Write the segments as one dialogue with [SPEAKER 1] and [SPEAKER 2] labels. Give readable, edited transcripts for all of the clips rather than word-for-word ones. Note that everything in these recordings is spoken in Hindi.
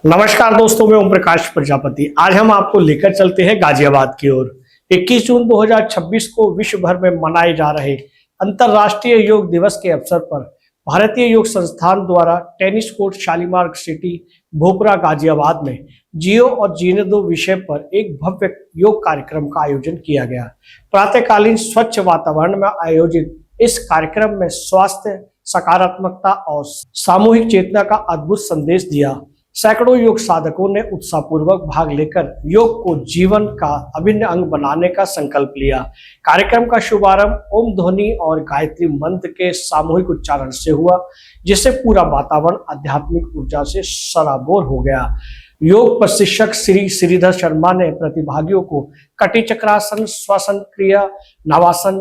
[SPEAKER 1] नमस्कार दोस्तों, मैं ओम प्रकाश प्रजापति। आज हम आपको लेकर चलते हैं गाजियाबाद की ओर। 21 जून 2026 को विश्व भर में मनाए जा रहे अंतर्राष्ट्रीय योग दिवस के अवसर पर भारतीय योग संस्थान द्वारा tennis court Shalimar city Bhopra Ghaziabad में जियो और जीने दो विषय पर एक भव्य योग कार्यक्रम का आयोजन किया गया। प्रातःकालीन स्वच्छ वातावरण में आयोजित इस कार्यक्रम में स्वास्थ्य, सकारात्मकता और सामूहिक चेतना का अद्भुत संदेश दिया। सैकड़ों योग साधकों ने उत्साहपूर्वक भाग लेकर योग को जीवन का अभिन्न अंग बनाने का संकल्प लिया। कार्यक्रम का शुभारंभ ओम ध्वनि और गायत्री मंत्र के सामूहिक उच्चारण से हुआ, जिससे पूरा वातावरण आध्यात्मिक ऊर्जा से सराबोर हो गया। योग प्रशिक्षक श्री श्रीधर शर्मा ने प्रतिभागियों को कटी चक्रासन, श्वसन क्रिया, नवासन,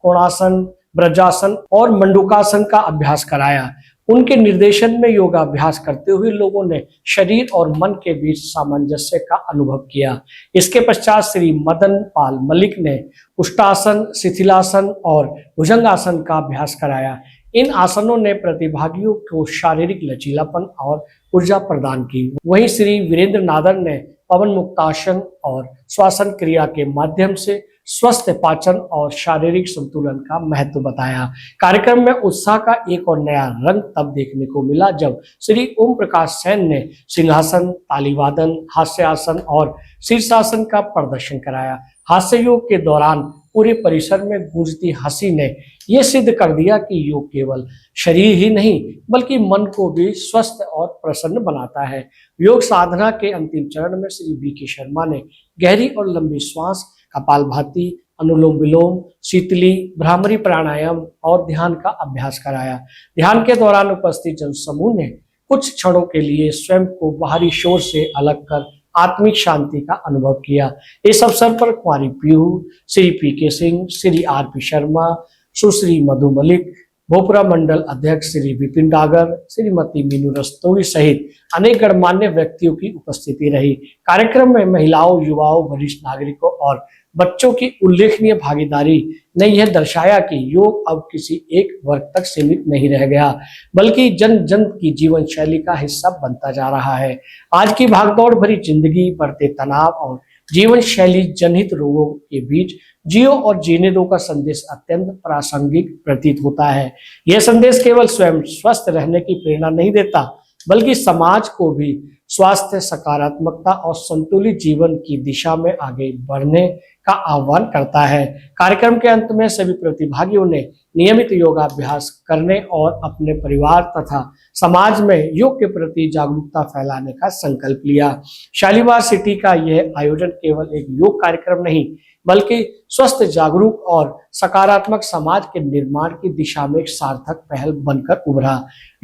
[SPEAKER 1] कोणासन, ब्रजासन और मंडूकासन का अभ्यास कराया। उनके निर्देशन में योगाभ्यास करते हुए लोगों ने शरीर और मन के बीच सामंजस्य का अनुभव किया। इसके पश्चात श्री मदन पाल मलिक ने उष्टासन, शिथिलासन और भुजंगासन का अभ्यास कराया। इन आसनों ने प्रतिभागियों को शारीरिक लचीलापन और ऊर्जा प्रदान की। वहीं श्री वीरेंद्र नादर ने पवन मुक्तासन और श्वसन क्रिया के माध्यम से स्वस्थ पाचन और शारीरिक संतुलन का महत्व बताया। कार्यक्रम में उत्साह का एक और नया रंग तब देखने को मिला जब श्री ओम प्रकाश सेन ने सिंहासन, तालीवादन, हास्यासन और शीर्षासन का प्रदर्शन कराया। हास्य योग के दौरान पूरे परिसर में गूंजती हंसी ने यह सिद्ध कर दिया कि योग केवल शरीर ही नहीं बल्कि मन को भी स्वस्थ और प्रसन्न बनाता है। योग साधना के अंतिम चरण में श्री बी के शर्मा ने गहरी और लंबी श्वास, कपालभाति, अनुलोम विलोम, शीतली, भ्रामरी प्राणायाम और ध्यान का अभ्यास कराया। ध्यान के दौरान उपस्थित जनसमूह ने कुछ क्षणों के लिए स्वयं को बाहरी शोर से अलग कर आत्मिक शांति का अनुभव किया। इस अवसर पर कुंवारी पीहू, श्री पी के सिंह, श्री आर पी शर्मा, सुश्री मधु मलिक, भोपरा मंडल अध्यक्ष श्री विपिन डागर, श्रीमती मीनू रस्तोगी सहित अनेक गणमान्य व्यक्तियों की उपस्थिति रही। कार्यक्रम में महिलाओं, युवाओं, वरिष्ठ नागरिकों और बच्चों की उल्लेखनीय भागीदारी ने यह दर्शाया कि योग अब किसी एक वर्ग तक सीमित नहीं रह गया बल्कि जन जन की जीवन शैली का हिस्सा बनता जा रहा है। आज की भागदौड़ भरी जिंदगी, बढ़ते तनाव और जीवन शैली जनहित रोगों के बीच जियो और जीने दो का संदेश अत्यंत प्रासंगिक प्रतीत होता है। यह संदेश केवल स्वयं स्वस्थ रहने की प्रेरणा नहीं देता बल्कि समाज को भी स्वास्थ्य, सकारात्मकता और संतुलित जीवन की दिशा में आगे बढ़ने का आह्वान करता है। कार्यक्रम के अंत में सभी प्रतिभागियों ने नियमित योगाभ्यास करने और अपने परिवार तथा समाज में योग के प्रति जागरूकता फैलाने का संकल्प लिया। शालीमार सिटी का यह आयोजन केवल एक योग कार्यक्रम नहीं बल्कि स्वस्थ, जागरूक और सकारात्मक समाज के निर्माण की दिशा में एक सार्थक पहल बनकर उभरा।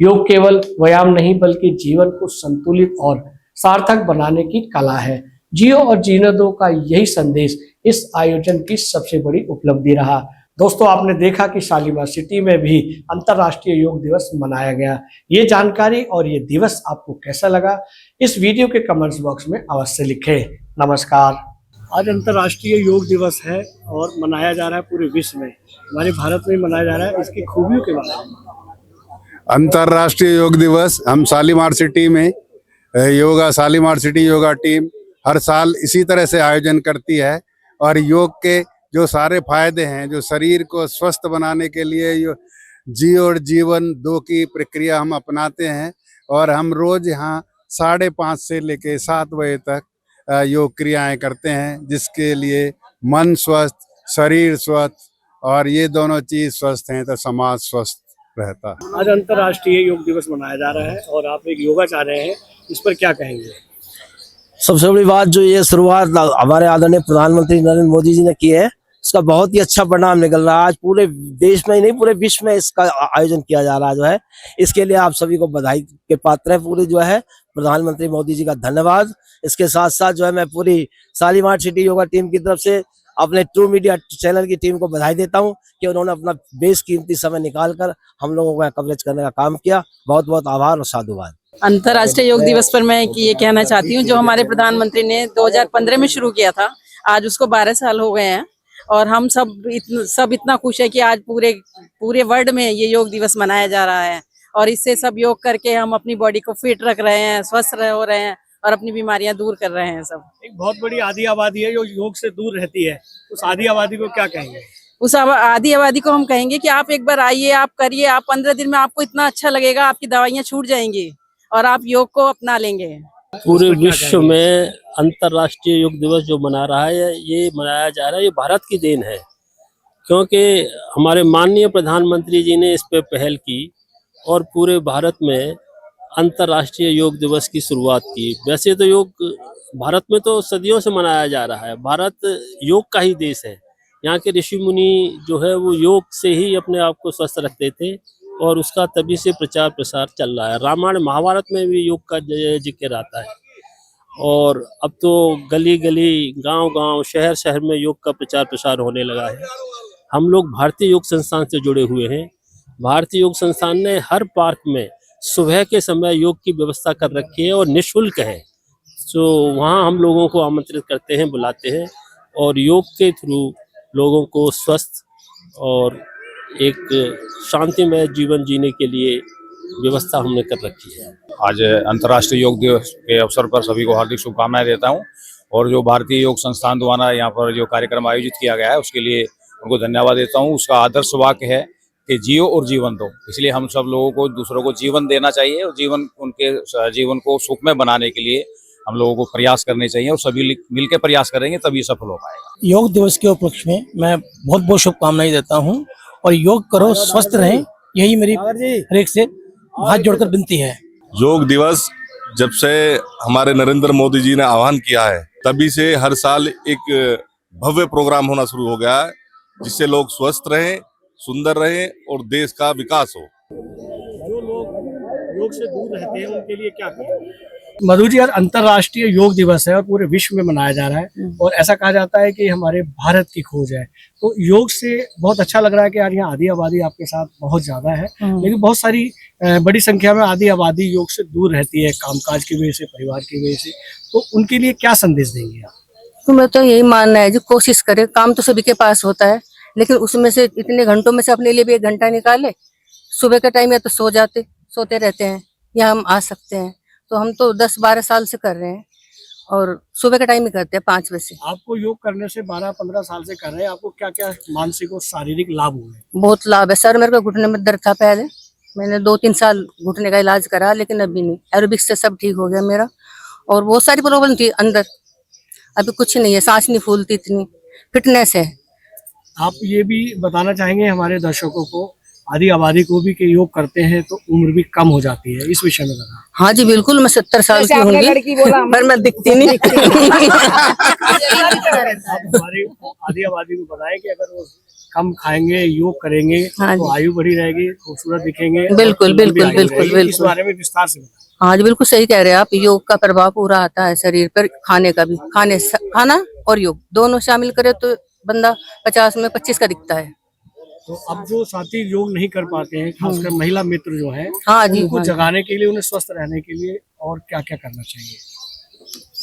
[SPEAKER 1] योग केवल व्यायाम नहीं बल्कि जीवन को संतुलित और सार्थक बनाने की कला है। जियो और जीने दो का यही संदेश इस आयोजन की सबसे बड़ी उपलब्धि रहा। दोस्तों, आपने देखा कि शालीमार सिटी में भी अंतर्राष्ट्रीय योग दिवस मनाया गया। ये जानकारी और ये दिवस आपको कैसा लगा, इस वीडियो के कमेंट्स बॉक्स में अवश्य लिखें। नमस्कार। आज अंतर्राष्ट्रीय योग दिवस है और मनाया जा रहा है पूरे विश्व में, हमारे भारत में मनाया जा रहा है। इसकी खूबियों के बारे में।
[SPEAKER 2] अंतर्राष्ट्रीय योग दिवस हम शालीमार सिटी में शालीमार सिटी योगा टीम हर साल इसी तरह से आयोजन करती है और योग के जो सारे फायदे हैं, जो शरीर को स्वस्थ बनाने के लिए जी और जीवन दो की प्रक्रिया हम अपनाते हैं और हम रोज यहाँ 5:30 से लेके 7 बजे तक योग क्रियाएं करते हैं, जिसके लिए मन स्वस्थ, शरीर स्वस्थ और ये दोनों चीज स्वस्थ हैं तो समाज स्वस्थ रहता है।
[SPEAKER 1] आज अंतर्राष्ट्रीय योग दिवस मनाया जा रहा है और आप एक योगाचार्य हैं, इस पर क्या कहेंगे?
[SPEAKER 3] सबसे बड़ी बात जो ये शुरुआत हमारे आदरणीय प्रधानमंत्री नरेंद्र मोदी जी ने की है, इसका बहुत ही अच्छा परिणाम निकल रहा है। आज पूरे देश में ही नहीं पूरे विश्व में इसका आयोजन किया जा रहा है जो है, इसके लिए आप सभी को बधाई के पात्र है। पूरे जो है प्रधानमंत्री मोदी जी का धन्यवाद। इसके साथ साथ जो है मैं पूरी शालीमार सिटी योगा टीम की तरफ से अपने ट्रू मीडिया चैनल की टीम को बधाई देता हूं कि उन्होंने अपना बेशकीमती समय निकालकर हम लोगों का कवरेज करने का काम किया। बहुत बहुत आभार और साधुवाद।
[SPEAKER 4] अंतर्राष्ट्रीय योग दिवस पर मैं ये कहना चाहती हूँ, जो हमारे प्रधानमंत्री ने 2015 में शुरू किया था, आज उसको 12 साल हो गए हैं और हम सब इतना खुश है कि आज पूरे वर्ल्ड में ये योग दिवस मनाया जा रहा है और इससे सब योग करके हम अपनी बॉडी को फिट रख रहे हैं, स्वस्थ हो रहे हैं और अपनी बीमारियां दूर कर रहे हैं सब।
[SPEAKER 1] एक बहुत बड़ी आधी आबादी है जो योग से दूर रहती है, उस आधी आबादी को क्या कहेंगे?
[SPEAKER 4] उस आधी आबादी को हम कहेंगे कि आप एक बार आइए, आप करिए, आप 15 दिन में आपको इतना अच्छा लगेगा, आपकी दवाइयां छूट जाएंगी और आप योग को अपना लेंगे।
[SPEAKER 5] पूरे विश्व में अंतर्राष्ट्रीय योग दिवस जो मना रहा है, ये मनाया जा रहा है, ये भारत की देन है, क्योंकि हमारे माननीय प्रधानमंत्री जी ने इस पे पहल की और पूरे भारत में अंतर्राष्ट्रीय योग दिवस की शुरुआत की। वैसे तो योग भारत में तो सदियों से मनाया जा रहा है, भारत योग का ही देश है। यहाँ के ऋषि मुनि जो है वो योग से ही अपने आप को स्वस्थ रखते थे और उसका तभी से प्रचार प्रसार चल रहा है। रामायण महाभारत में भी योग का जिक्र आता है और अब तो गली गली, गांव गांव, शहर शहर में योग का प्रचार प्रसार होने लगा है। हम लोग भारतीय योग संस्थान से जुड़े हुए हैं। भारतीय योग संस्थान ने हर पार्क में सुबह के समय योग की व्यवस्था कर रखी है और निःशुल्क है। तो वहाँ हम लोगों को आमंत्रित करते हैं, बुलाते हैं और योग के थ्रू लोगों को स्वस्थ और एक शांतिमय जीवन जीने के लिए व्यवस्था हमने कर रखी है।
[SPEAKER 6] आज अंतर्राष्ट्रीय योग दिवस के अवसर पर सभी को हार्दिक शुभकामनाएं देता हूं और जो भारतीय योग संस्थान द्वारा यहाँ पर जो कार्यक्रम आयोजित किया गया है उसके लिए उनको धन्यवाद देता हूं। उसका आदर्श वाक्य है कि जियो और जीवन दो, इसलिए हम सब लोगों को दूसरों को जीवन देना चाहिए और उनके जीवन को सुखमय बनाने के लिए हम लोगों को प्रयास करने चाहिए और सभी मिलकर प्रयास करेंगे तभी सफल हो पाएगा।
[SPEAKER 7] योग दिवस के उपलक्ष्य में मैं बहुत बहुत शुभकामनाएं देता हूं और योग करो, स्वस्थ रहें, यही मेरी हर एक से हाथ जोड़कर विनती है।
[SPEAKER 8] योग दिवस जब से हमारे नरेंद्र मोदी जी ने आह्वान किया है तभी से हर साल एक भव्य प्रोग्राम होना शुरू हो गया है, जिससे लोग स्वस्थ रहें, सुंदर रहें और देश का विकास हो।
[SPEAKER 1] जो लोग योग से दूर रहते हैं उनके लिए क्या करें? मधु जी, आज अंतर्राष्ट्रीय योग दिवस है और पूरे विश्व में मनाया जा रहा है और ऐसा कहा जाता है कि हमारे भारत की खोज है, तो योग से बहुत अच्छा लग रहा है कि यार यहाँ आधी आबादी आपके साथ बहुत ज्यादा है, लेकिन बहुत सारी बड़ी संख्या में आधी आबादी योग से दूर रहती है, कामकाज की वजह से, परिवार की वजह से, तो उनके लिए क्या संदेश देंगे आप?
[SPEAKER 9] तो मैं तो यही मानना है जो कोशिश करे, काम तो सभी के पास होता है लेकिन उसमें से इतने घंटों में से अपने लिए भी 1 घंटा निकाले। सुबह का टाइम है तो सोते रहते हैं या हम आ सकते हैं, तो हम तो 10-12 साल से कर रहे हैं और सुबह का टाइम ही करते हैं 5 बजे से।
[SPEAKER 1] आपको योग करने से 12-15 साल से कर रहे हैं, आपको क्या क्या मानसिक और शारीरिक लाभ हुए?
[SPEAKER 9] बहुत लाभ है सर। मेरे को घुटने में दर्द था पहले, मैंने 2-3 साल घुटने का इलाज करा लेकिन अभी नहीं। एरोबिक्स से सब ठीक हो गया मेरा और बहुत सारी प्रॉब्लम थी अंदर, अभी कुछ नहीं है, सांस नहीं फूलती, इतनी फिटनेस है।
[SPEAKER 1] आप ये भी बताना चाहेंगे हमारे दर्शकों को, आधी आबादी को भी, कि योग करते हैं तो उम्र भी कम हो जाती है, इस विषय में बताना।
[SPEAKER 9] हाँ जी बिल्कुल, मैं 70 साल की होंगी पर मैं दिखती नहीं।
[SPEAKER 1] हमारी आधी आबादी को बताएं कि अगर वो कम खाएंगे, योग करेंगे तो आयु बढ़ी रहेगी, खूबसूरत दिखेंगे।
[SPEAKER 9] बिल्कुल बिल्कुल बिल्कुल बिल्कुल,
[SPEAKER 1] इस बारे में विस्तार से बताएं।
[SPEAKER 9] हाँ जी बिल्कुल सही कह रहे हैं आप। योग का प्रभाव पूरा आता है शरीर पर, खाने का भी, खाना और योग दोनों शामिल करे तो बंदा 50 में 25 का दिखता है।
[SPEAKER 1] तो अब जो साथी योग नहीं कर पाते हैं, खासकर महिला मित्र जो है,
[SPEAKER 9] हाँ जी,
[SPEAKER 1] उनको
[SPEAKER 9] हाँ
[SPEAKER 1] जगाने के लिए, उन्हें स्वस्थ रहने के लिए और क्या क्या करना चाहिए?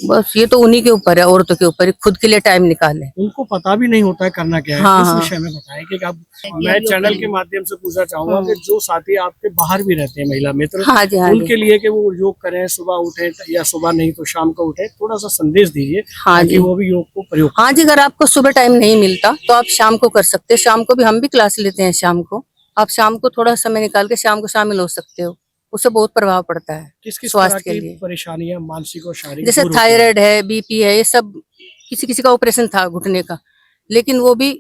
[SPEAKER 9] बस ये तो उन्हीं के ऊपर है, औरतों के ऊपर, खुद के लिए टाइम निकालें।
[SPEAKER 1] उनको पता भी नहीं होता है करना क्या है।
[SPEAKER 9] हाँ,
[SPEAKER 1] इस
[SPEAKER 9] हाँ।
[SPEAKER 1] विषय में बताएं कि आप, मैं चैनल के माध्यम से पूछना चाहूंगा कि जो साथी आपके बाहर भी रहते हैं, महिला मित्र,
[SPEAKER 9] हाँ जी, हाँ जी।
[SPEAKER 1] उनके लिए कि वो योग करें, सुबह उठे या सुबह नहीं तो शाम को उठे, थोड़ा सा संदेश दीजिए
[SPEAKER 9] हाँ
[SPEAKER 1] ताकि
[SPEAKER 9] जी,
[SPEAKER 1] वो भी योग को प्रयोग।
[SPEAKER 9] हाँ जी, अगर आपको सुबह टाइम नहीं मिलता तो आप शाम को कर सकते हैं। शाम को भी हम भी क्लास लेते हैं शाम को, आप शाम को थोड़ा समय निकाल के शाम को शामिल हो सकते हो, उससे बहुत प्रभाव पड़ता है
[SPEAKER 1] किस
[SPEAKER 9] स्वास्थ्य
[SPEAKER 1] तरह
[SPEAKER 9] के
[SPEAKER 1] की
[SPEAKER 9] लिए।
[SPEAKER 1] परेशानियां मानसिक और शारीरिक
[SPEAKER 9] जैसे
[SPEAKER 1] दूर होती हैं?
[SPEAKER 9] थायराइड है, बीपी है, ये सब, किसी का ऑपरेशन था घुटने का, लेकिन वो भी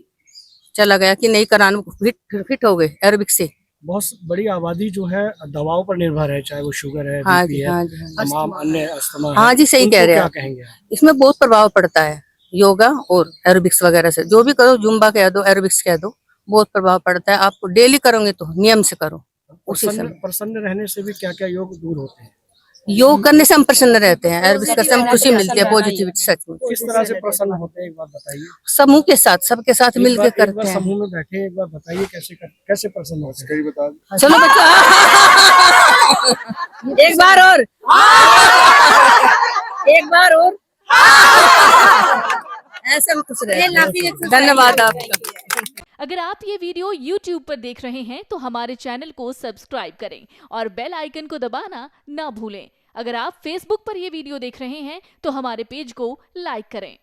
[SPEAKER 9] चला गया कि नहीं कराना, फिट हो गए एरोबिक्स से।
[SPEAKER 1] बहुत बड़ी आबादी जो है दवाओं पर निर्भर है, चाहे वो शुगर है,
[SPEAKER 9] हाँ
[SPEAKER 1] बीपी
[SPEAKER 9] जी,
[SPEAKER 1] है,
[SPEAKER 9] हाँ जी, हाँ जी।
[SPEAKER 1] तमाम अन्य अस्थमा है।
[SPEAKER 9] हाँ जी, सही
[SPEAKER 1] उनको
[SPEAKER 9] कह रहे हैं
[SPEAKER 1] क्या
[SPEAKER 9] आप।
[SPEAKER 1] कहेंगे आप?
[SPEAKER 9] इसमें बहुत प्रभाव पड़ता है योगा और एरोबिक्स वगैरह से। जो भी करो, जुम्बा कह दो, एरोबिक्स कह दो, बहुत प्रभाव पड़ता है। आपको डेली करोगे तो नियम से करो, उसी समय।
[SPEAKER 1] प्रसन्न रहने से भी क्या क्या योग दूर होते हैं?
[SPEAKER 9] योग करने से हम प्रसन्न रहते हैं, एरोबिक्स करने से हम खुशी मिलती है, पॉजिटिविटी। सच में
[SPEAKER 1] किस तरह से प्रसन्न होते हैं, एक बार बताइए।
[SPEAKER 9] समूह के साथ, सबके साथ मिल के
[SPEAKER 1] एक बार
[SPEAKER 9] करते हैं।
[SPEAKER 1] समूह में बैठे, एक बार बताइए कैसे प्रसन्न होते हैं? बता।
[SPEAKER 9] चलो बच्चों, एक बार और, एक बार और, ऐसे हम खुश रहे। धन्यवाद आपका।
[SPEAKER 10] अगर आप ये वीडियो YouTube पर देख रहे हैं तो हमारे चैनल को सब्सक्राइब करें और बेल आइकन को दबाना ना भूलें। अगर आप Facebook पर ये वीडियो देख रहे हैं तो हमारे पेज को लाइक करें।